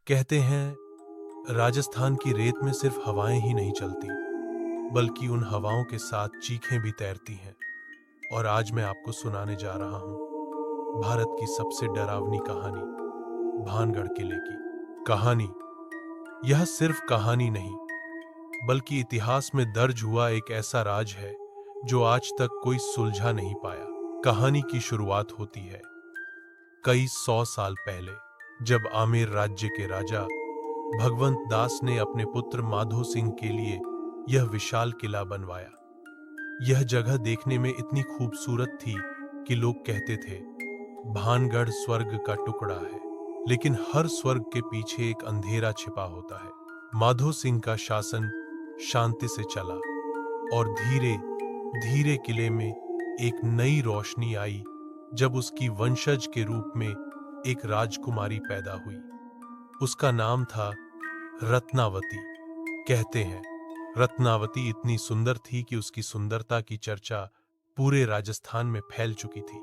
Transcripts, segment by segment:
कहते हैं राजस्थान की रेत में सिर्फ हवाएं ही नहीं चलती, बल्कि उन हवाओं के साथ चीखें भी तैरती हैं। और आज मैं आपको सुनाने जा रहा हूं भारत की सबसे डरावनी कहानी, भानगढ़ किले की कहानी। यह सिर्फ कहानी नहीं, बल्कि इतिहास में दर्ज हुआ एक ऐसा राज है जो आज तक कोई सुलझा नहीं पाया। कहानी की शुरुआत होती है कई 100 साल पहले, जब आमेर राज्य के राजा भगवंत दास ने अपने पुत्र माधो सिंह के लिए यह विशाल किला बनवाया। यह जगह देखने में इतनी खूबसूरत थी कि लोग कहते थे भानगढ़ स्वर्ग का टुकड़ा है। लेकिन हर स्वर्ग के पीछे एक अंधेरा छिपा होता है। माधो सिंह का शासन शांति से चला और धीरे धीरे किले में एक नई रोशनी आई, जब उसकी वंशज के रूप में एक राजकुमारी पैदा हुई। उसका नाम था रत्नावती। कहते हैं रत्नावती इतनी सुंदर थी कि उसकी सुंदरता की चर्चा पूरे राजस्थान में फैल चुकी थी।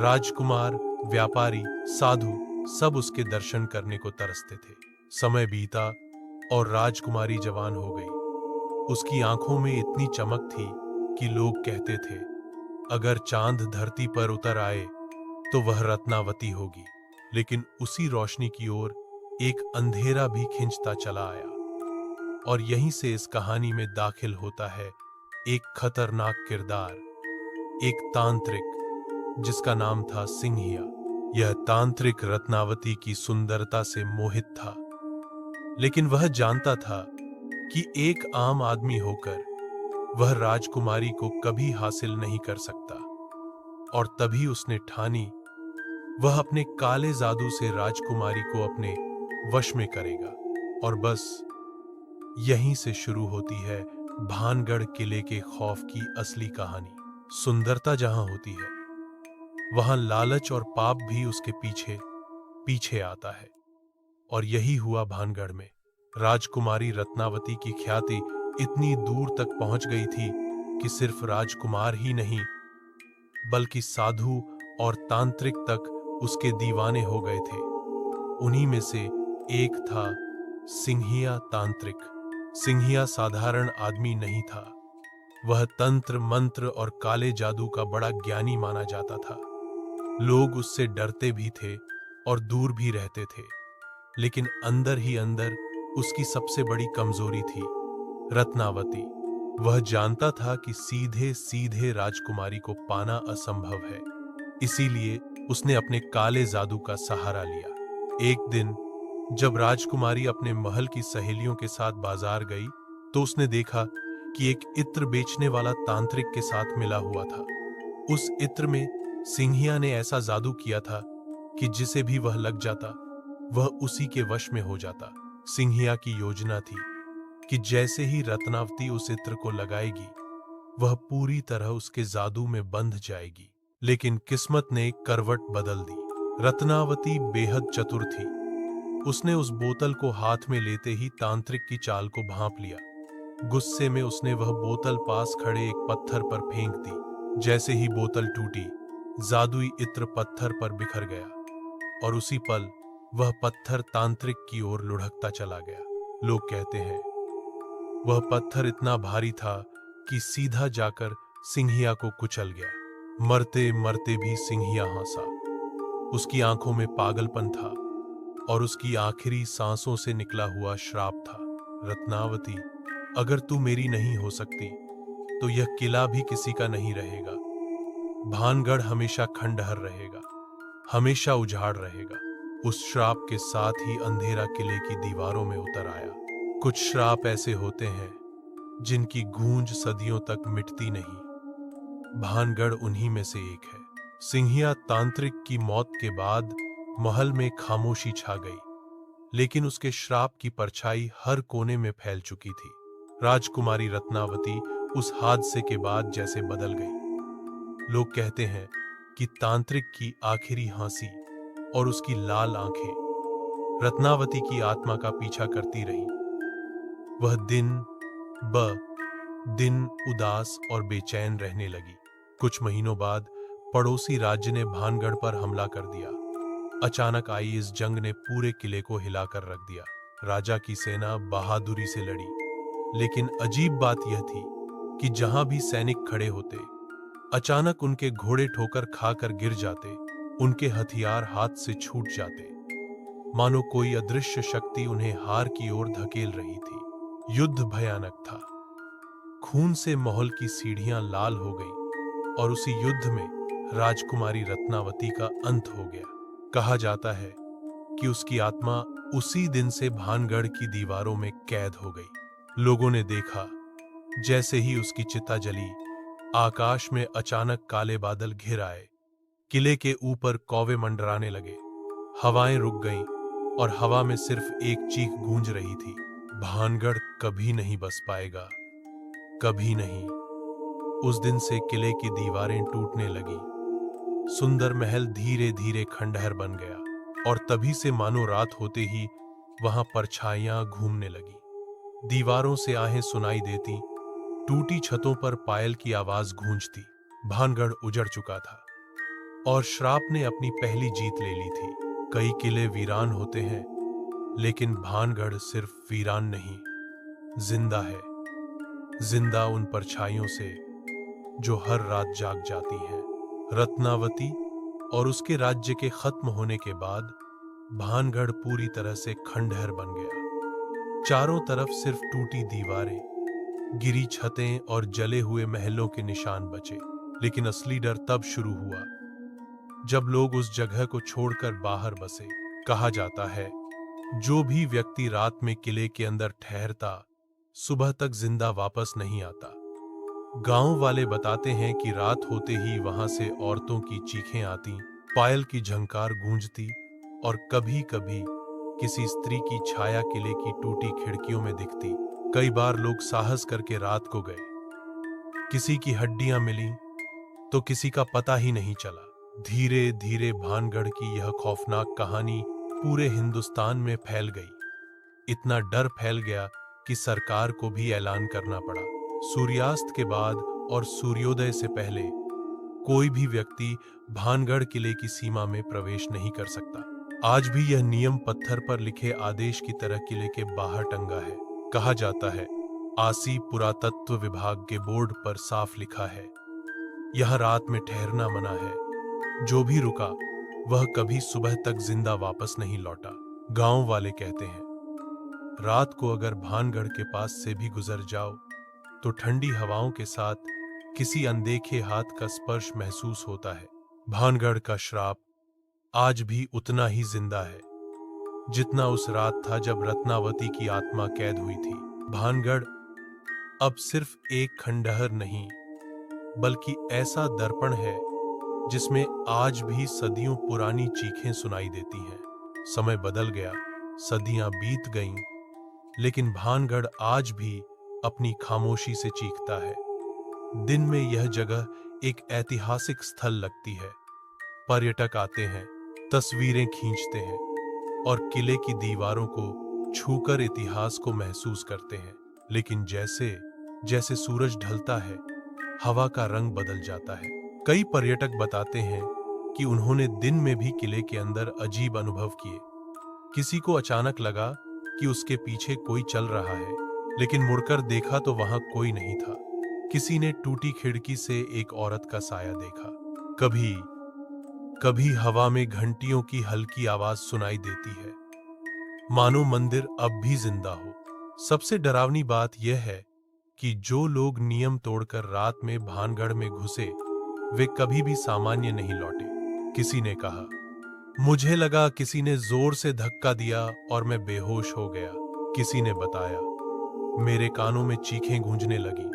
राजकुमार, व्यापारी, साधु सब उसके दर्शन करने को तरसते थे। समय बीता और राजकुमारी जवान हो गई। उसकी आंखों में इतनी चमक थी कि लोग कहते थे अगर चांद धरती पर उतर आए तो वह रत्नावती होगी। लेकिन उसी रोशनी की ओर एक अंधेरा भी खिंचता चला आया। और यहीं से इस कहानी में दाखिल होता है एक खतरनाक किरदार, एक तांत्रिक जिसका नाम था सिंहिया। यह तांत्रिक रत्नावती की सुंदरता से मोहित था, लेकिन वह जानता था कि एक आम आदमी होकर वह राजकुमारी को कभी हासिल नहीं कर सकता। और तभी उसने ठानी वह अपने काले जादू से राजकुमारी को अपने वश में करेगा। और बस यहीं से शुरू होती है भानगढ़ किले के खौफ की असली कहानी। सुंदरता जहां होती है, वहां लालच और पाप भी उसके पीछे पीछे आता है। और यही हुआ भानगढ़ में। राजकुमारी रत्नावती की ख्याति इतनी दूर तक पहुंच गई थी कि सिर्फ राजकुमार ही नहीं, बल्कि साधु और तांत्रिक तक उसके दीवाने हो गए थे। उन्हीं में से एक था सिंहिया तांत्रिक। सिंहिया साधारण आदमी नहीं था। वह तंत्र मंत्र और काले जादू का बड़ा ज्ञानी माना जाता था। लोग उससे डरते भी थे और दूर भी रहते थे। लेकिन अंदर ही अंदर उसकी सबसे बड़ी कमजोरी थी रत्नावती। वह जानता था कि सीधे सीधे राजकुमारी को पाना असंभव है। इसीलिए उसने अपने काले जादू का सहारा लिया। एक दिन जब राजकुमारी अपने महल की सहेलियों के साथ बाजार गई, तो उसने देखा कि एक इत्र बेचने वाला तांत्रिक के साथ मिला हुआ था। उस इत्र में सिंहिया ने ऐसा जादू किया था कि जिसे भी वह लग जाता, वह उसी के वश में हो जाता। सिंहिया की योजना थी कि जैसे ही रत्नावती उस इत्र को लगाएगी, वह पूरी तरह उसके जादू में बंध जाएगी। लेकिन किस्मत ने करवट बदल दी। रत्नावती बेहद चतुर थी। उसने उस बोतल को हाथ में लेते ही तांत्रिक की चाल को भांप लिया। गुस्से में उसने वह बोतल पास खड़े एक पत्थर पर फेंक दी। जैसे ही बोतल टूटी, जादुई इत्र पत्थर पर बिखर गया और उसी पल वह पत्थर तांत्रिक की ओर लुढ़कता चला गया। लोग कहते हैं वह पत्थर इतना भारी था कि सीधा जाकर सिंहिया को कुचल गया। मरते मरते भी सिंहिया हंसा। उसकी आंखों में पागलपन था और उसकी आखिरी सांसों से निकला हुआ श्राप था, रत्नावती, अगर तू मेरी नहीं हो सकती तो यह किला भी किसी का नहीं रहेगा। भानगढ़ हमेशा खंडहर रहेगा, हमेशा उजाड़ रहेगा। उस श्राप के साथ ही अंधेरा किले की दीवारों में उतर आया। कुछ श्राप ऐसे होते हैं जिनकी गूंज सदियों तक मिटती नहीं। भानगढ़ उन्हीं में से एक है। सिंहिया तांत्रिक की मौत के बाद महल में खामोशी छा गई, लेकिन उसके श्राप की परछाई हर कोने में फैल चुकी थी। राजकुमारी रत्नावती उस हादसे के बाद जैसे बदल गई। लोग कहते हैं कि तांत्रिक की आखिरी हंसी और उसकी लाल आंखें रत्नावती की आत्मा का पीछा करती रही। वह दिन ब दिन उदास और बेचैन रहने लगी। कुछ महीनों बाद पड़ोसी राज्य ने भानगढ़ पर हमला कर दिया। अचानक आई इस जंग ने पूरे किले को हिलाकर रख दिया। राजा की सेना बहादुरी से लड़ी, लेकिन अजीब बात यह थी कि जहां भी सैनिक खड़े होते, अचानक उनके घोड़े ठोकर खाकर गिर जाते, उनके हथियार हाथ से छूट जाते, मानो कोई अदृश्य शक्ति उन्हें हार की ओर धकेल रही थी। युद्ध भयानक था। खून से महल की सीढ़ियां लाल हो गईं और उसी युद्ध में राजकुमारी रत्नावती का अंत हो गया। कहा जाता है कि उसकी आत्मा उसी दिन से भानगढ़ की दीवारों में कैद हो गई। लोगों ने देखा जैसे ही उसकी चिता जली, आकाश में अचानक काले बादल घिर आए, किले के ऊपर कौवे मंडराने लगे, हवाएं रुक गईं और हवा में सिर्फ एक चीख गूंज रही थी, भानगढ़ कभी नहीं बस पाएगा, कभी नहीं। उस दिन से किले की दीवारें टूटने लगी, सुंदर महल धीरे धीरे खंडहर बन गया और तभी से मानो रात होते ही वहां परछाइयां घूमने लगी। दीवारों से आहें सुनाई देती, टूटी छतों पर पायल की आवाज गूंजती। भानगढ़ उजड़ चुका था और श्राप ने अपनी पहली जीत ले ली थी। कई किले वीरान होते हैं, लेकिन भानगढ़ सिर्फ वीरान नहीं, जिंदा है। जिंदा उन परछाइयों से जो हर रात जाग जाती हैं। रत्नावती और उसके राज्य के खत्म होने के बाद भानगढ़ पूरी तरह से खंडहर बन गया। चारों तरफ सिर्फ टूटी दीवारें, गिरी छतें और जले हुए महलों के निशान बचे। लेकिन असली डर तब शुरू हुआ जब लोग उस जगह को छोड़कर बाहर बसे। कहा जाता है, जो भी व्यक्ति रात में किले के अंदर ठहरता, सुबह तक जिंदा वापस नहीं आता। गांव वाले बताते हैं कि रात होते ही वहां से औरतों की चीखें आती, पायल की झंकार गूंजती और कभी कभी किसी स्त्री की छाया किले की टूटी खिड़कियों में दिखती। कई बार लोग साहस करके रात को गए, किसी की हड्डियां मिली तो किसी का पता ही नहीं चला। धीरे धीरे भानगढ़ की यह खौफनाक कहानी पूरे हिंदुस्तान में फैल गई। इतना डर फैल गया कि सरकार को भी ऐलान करना पड़ा, सूर्यास्त के बाद और सूर्योदय से पहले कोई भी व्यक्ति भानगढ़ किले की सीमा में प्रवेश नहीं कर सकता। आज भी यह नियम पत्थर पर लिखे आदेश की तरह किले के बाहर टंगा है। कहा जाता है, आसी पुरातत्व विभाग के बोर्ड पर साफ लिखा है, यह रात में ठहरना मना है। जो भी रुका वह कभी सुबह तक जिंदा वापस नहीं लौटा। गांव वाले कहते हैं, रात को अगर भानगढ़ के पास से भी गुजर जाओ तो ठंडी हवाओं के साथ किसी अनदेखे हाथ का स्पर्श महसूस होता है। भानगढ़ का श्राप आज भी उतना ही जिंदा है जितना उस रात था जब रत्नावती की आत्मा कैद हुई थी। भानगढ़ अब सिर्फ एक खंडहर नहीं, बल्कि ऐसा दर्पण है जिसमें आज भी सदियों पुरानी चीखें सुनाई देती हैं। समय बदल गया, सदियां बीत गईं, लेकिन भानगढ़ आज भी अपनी खामोशी से चीखता है। दिन में यह जगह एक ऐतिहासिक स्थल लगती है। पर्यटक आते हैं, तस्वीरें खींचते हैं और किले की दीवारों को छूकर इतिहास को महसूस करते हैं। लेकिन जैसे जैसे सूरज ढलता है, हवा का रंग बदल जाता है। कई पर्यटक बताते हैं कि उन्होंने दिन में भी किले के अंदर अजीब अनुभव किए। किसी को अचानक लगा कि उसके पीछे कोई चल रहा है, लेकिन मुड़कर देखा तो वहां कोई नहीं था। किसी ने टूटी खिड़की से एक औरत का साया देखा। कभी कभी हवा में घंटियों की हल्की आवाज सुनाई देती है, मानो मंदिर अब भी जिंदा हो। सबसे डरावनी बात यह है कि जो लोग नियम तोड़कर रात में भानगढ़ में घुसे, वे कभी भी सामान्य नहीं लौटे। किसी ने कहा, मुझे लगा किसी ने जोर से धक्का दिया और मैं बेहोश हो गया। किसी ने बताया, मेरे कानों में चीखें गूंजने लगी,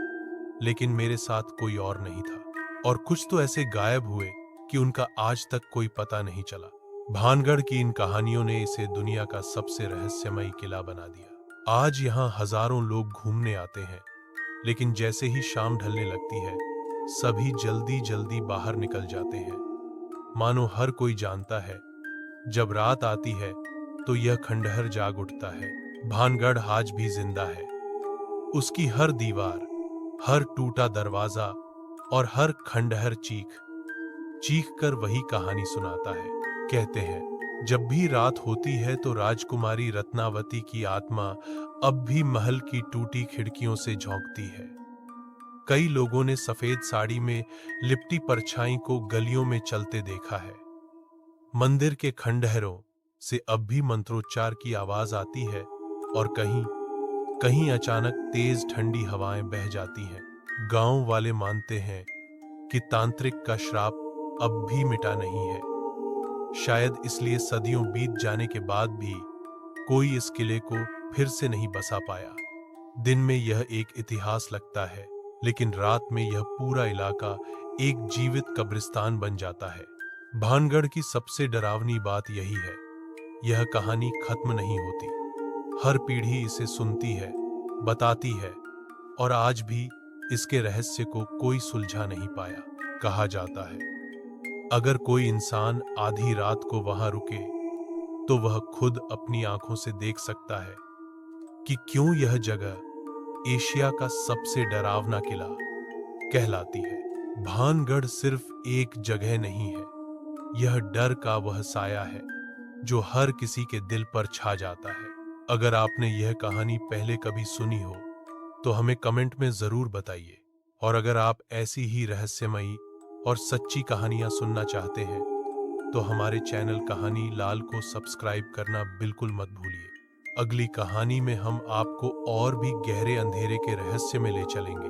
लेकिन मेरे साथ कोई और नहीं था। और कुछ तो ऐसे गायब हुए कि उनका आज तक कोई पता नहीं चला। भानगढ़ की इन कहानियों ने इसे दुनिया का सबसे रहस्यमयी किला बना दिया। आज यहाँ हजारों लोग घूमने आते हैं, लेकिन जैसे ही शाम ढलने लगती है, सभी जल्दी जल्दी बाहर निकल जाते हैं। मानो हर कोई जानता है, जब रात आती है तो यह खंडहर जाग उठता है। भानगढ़ आज भी जिंदा है। उसकी हर दीवार, हर टूटा दरवाजा और हर खंडहर चीख चीख कर वही कहानी सुनाता है। कहते हैं, जब भी रात होती है तो राजकुमारी रत्नावती की आत्मा अब भी महल की टूटी खिड़कियों से झांकती है। कई लोगों ने सफेद साड़ी में लिपटी परछाई को गलियों में चलते देखा है। मंदिर के खंडहरों से अब भी मंत्रोच्चार की आवाज आती है और कहीं कहीं अचानक तेज ठंडी हवाएं बह जाती हैं। गांव वाले मानते हैं कि तांत्रिक का श्राप अब भी मिटा नहीं है। शायद इसलिए सदियों बीत जाने के बाद भी कोई इस किले को फिर से नहीं बसा पाया। दिन में यह एक इतिहास लगता है, लेकिन रात में यह पूरा इलाका एक जीवित कब्रिस्तान बन जाता है। भानगढ़ की सबसे डरावनी बात यही है, यह कहानी खत्म नहीं होती। हर पीढ़ी इसे सुनती है, बताती है, और आज भी इसके रहस्य को कोई सुलझा नहीं पाया। कहा जाता है, अगर कोई इंसान आधी रात को वहां रुके तो वह खुद अपनी आंखों से देख सकता है कि क्यों यह जगह एशिया का सबसे डरावना किला कहलाती है। भानगढ़ सिर्फ एक जगह नहीं है, यह डर का वह साया है जो हर किसी के दिल पर छा जाता है। अगर आपने यह कहानी पहले कभी सुनी हो तो हमें कमेंट में जरूर बताइए, और अगर आप ऐसी ही रहस्यमयी और सच्ची कहानियां सुनना चाहते हैं तो हमारे चैनल कहानी लाल को सब्सक्राइब करना बिल्कुल मत भूलिए। अगली कहानी में हम आपको और भी गहरे अंधेरे के रहस्य में ले चलेंगे।